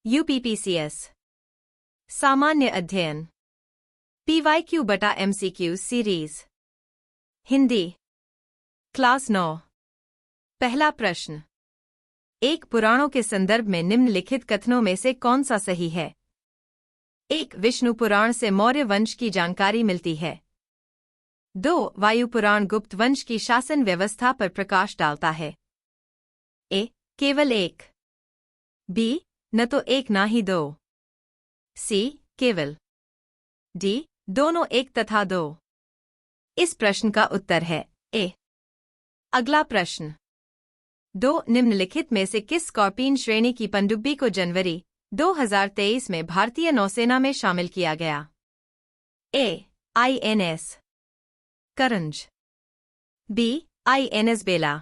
UPPCS. सामान्य अध्ययन। PYQ बटा एमसीक्यू सीरीज। हिंदी। क्लास 9। पहला प्रश्न। एक पुराणों के संदर्भ में निम्नलिखित कथनों में से कौन सा सही है? 1. विष्णु पुराण से मौर्य वंश की जानकारी मिलती है। 2. वायु पुराण गुप्त वंश की शासन व्यवस्था पर प्रकाश डालता है। ए. केवल एक। बी. न तो एक ना ही दो। सी. केवल। डी. दोनों एक तथा दो। इस प्रश्न का उत्तर है ए। अगला प्रश्न। 2. निम्नलिखित में से किस स्कॉर्पियन श्रेणी की पनडुब्बी को जनवरी 2023 में भारतीय नौसेना में शामिल किया गया? A. INS Karanj. B. INS Bela.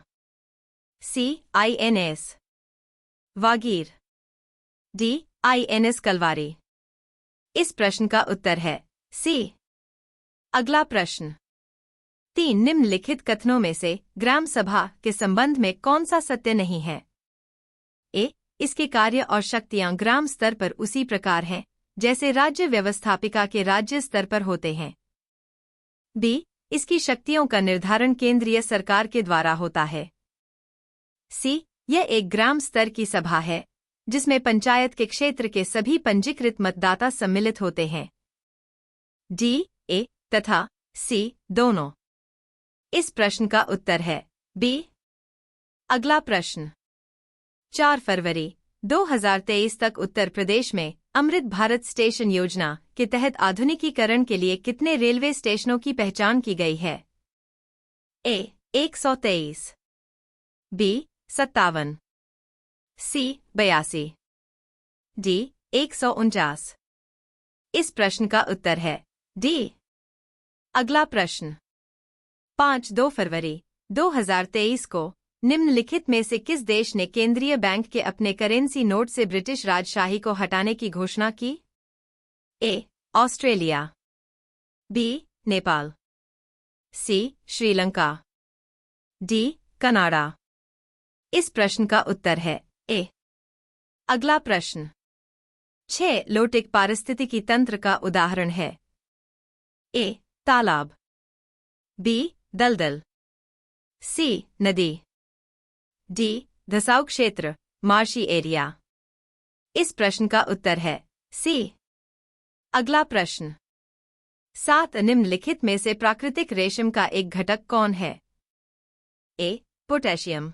C. INS Vagir. D. INS Kalvari. इस प्रश्न का उत्तर है सी। अगला प्रश्न। 3. निम्नलिखित कथनों में से ग्राम सभा के संबंध में कौन सा सत्य नहीं है? ए. इसके कार्य और शक्तियां ग्राम स्तर पर उसी प्रकार हैं जैसे राज्य व्यवस्थापिका के राज्य स्तर पर होते हैं। बी. इसकी शक्तियों का निर्धारण केंद्रीय सरकार के द्वारा होता है। सी. यह एक ग्राम स्तर की सभा है जिसमें पंचायत के क्षेत्र के सभी पंजीकृत मतदाता सम्मिलित होते हैं। डी. ए तथा सी दोनों। इस प्रश्न का उत्तर है बी। अगला प्रश्न। 4 फरवरी 2023 तक उत्तर प्रदेश में अमृत भारत स्टेशन योजना के तहत आधुनिकीकरण के लिए कितने रेलवे स्टेशनों की पहचान की गई है? ए. 123। बी. 57। सी. 82। डी. 149। इस प्रश्न का उत्तर है डी। अगला प्रश्न। 5 फरवरी 2023 को निम्नलिखित में से किस देश ने केंद्रीय बैंक के अपने करेंसी नोट से ब्रिटिश राजशाही को हटाने की घोषणा की? ए. ऑस्ट्रेलिया। बी. नेपाल। सी. श्रीलंका। डी. कनाडा। इस प्रश्न का उत्तर है ए। अगला प्रश्न। 6 लोटिक पारिस्थितिकी तंत्र का उदाहरण है? ए. तालाब। बी. दलदल। सी. नदी। डी. धसाव क्षेत्र मार्शी एरिया। इस प्रश्न का उत्तर है सी। अगला प्रश्न। 7 निम्नलिखित में से प्राकृतिक रेशम का एक घटक कौन है? ए. पोटेशियम।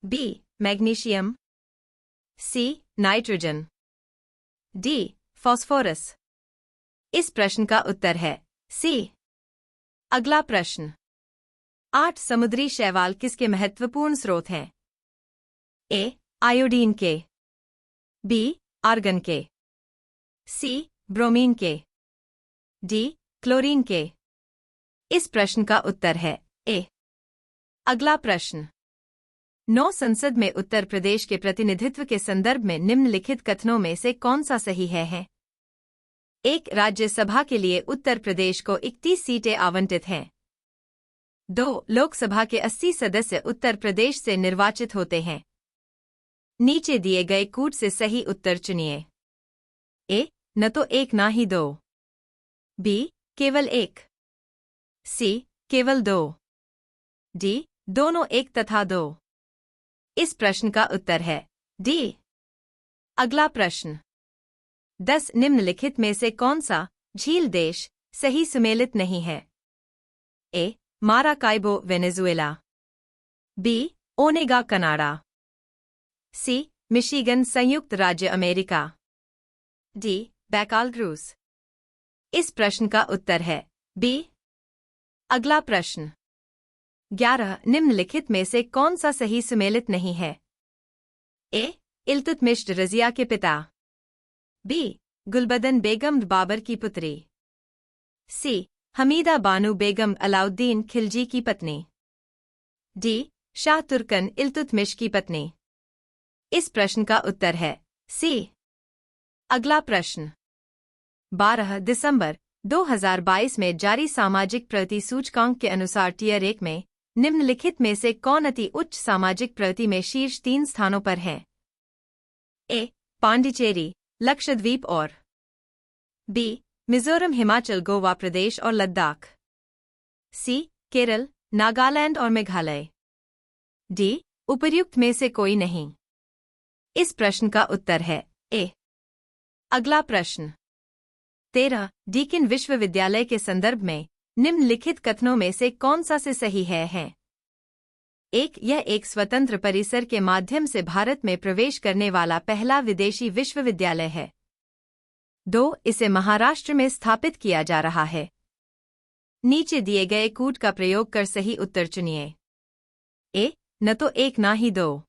बी. मैग्नीशियम। सी. नाइट्रोजन। डी. फास्फोरस। इस प्रश्न का उत्तर है सी। अगला प्रश्न। 8 समुद्री शैवाल किसके महत्वपूर्ण स्रोत हैं? ए. आयोडीन के। बी. आर्गन के। सी. ब्रोमीन के। डी. क्लोरीन के। इस प्रश्न का उत्तर है ए। अगला प्रश्न। 9 संसद में उत्तर प्रदेश के प्रतिनिधित्व के संदर्भ में निम्नलिखित कथनों में से कौन सा सही है? 1. राज्यसभा के लिए उत्तर प्रदेश को 31 सीटें आवंटित हैं। 2. लोकसभा के 80 सदस्य उत्तर प्रदेश से निर्वाचित होते हैं। नीचे दिए गए कूट से सही उत्तर चुनिए। ए. न तो एक ना ही दो। बी. केवल एक। सी. केवल दो। डी. दोनों एक तथा दो। इस प्रश्न का उत्तर है डी। अगला प्रश्न। 10 निम्नलिखित में से कौन सा झील देश सही सुमेलित नहीं है? A. Maracaibo Venezuela. B. Onega Canada. C. Michigan संयुक्त राज्य अमेरिका। डी. बैकाल रूस। इस प्रश्न का उत्तर है बी। अगला प्रश्न। 11 निम्नलिखित में से कौन सा सही सुमेलित नहीं है? ए. इल्तुतमिश रजिया के पिता। बी. गुलबदन बेगम बाबर की पुत्री। सी. हमीदा बानु बेगम अलाउद्दीन खिलजी की पत्नी। डी. शाह तुर्कन इल्तुतमिश की पत्नी। इस प्रश्न का उत्तर है सी। अगला प्रश्न। 12 दिसंबर 2022 में जारी सामाजिक प्रगति सूचकांक के अनुसार टियर 1 में निम्नलिखित में से कौन अति उच्च सामाजिक प्रगति में शीर्ष 3 स्थानों पर है? ए. पांडिचेरी, लक्षद्वीप और बी. मिजोरम, हिमाचल, गोवा, प्रदेश और लद्दाख। सी. केरल, नागालैंड और मेघालय। डी. उपर्युक्त में से कोई नहीं। इस प्रश्न का उत्तर है ए. अगला प्रश्न 13. डीकिन विश्वविद्यालय के संदर्भ में निम्नलिखित कथनों में से कौन सा से सही है? 1. यह एक स्वतंत्र परिसर के माध्यम से भारत में प्रवेश करने वाला पहला विदेशी विश्वविद्यालय है। 2. इसे महाराष्ट्र में स्थापित किया जा रहा है। नीचे दिए गए कूट का प्रयोग कर सही उत्तर चुनिए। ए. न तो एक ना ही दो।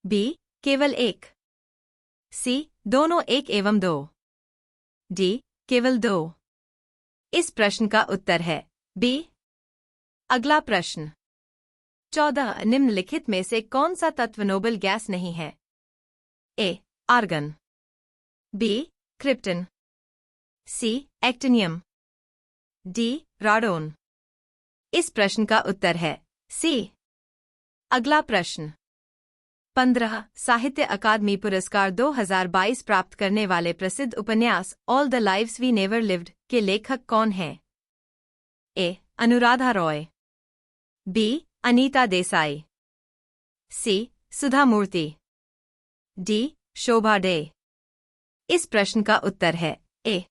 बी. केवल एक। सी. दोनों एक एवं दो। डी. केवल दो। इस प्रश्न का उत्तर है बी. अगला प्रश्न 14. निम्नलिखित में से कौन सा तत्व नोबल गैस नहीं है? ए. आर्गन। बी. क्रिप्टन। सी. एक्टिनियम। डी. राडोन। इस प्रश्न का उत्तर है सी. अगला प्रश्न 15. साहित्य अकादमी पुरस्कार 2022 प्राप्त करने वाले प्रसिद्ध उपन्यास all the lives we never lived के लेखक कौन हैं? A. Anuradha Roy. B. Anita Desai. C. Sudha Murthy. D. Shobha De. इस प्रश्न का उत्तर है ए.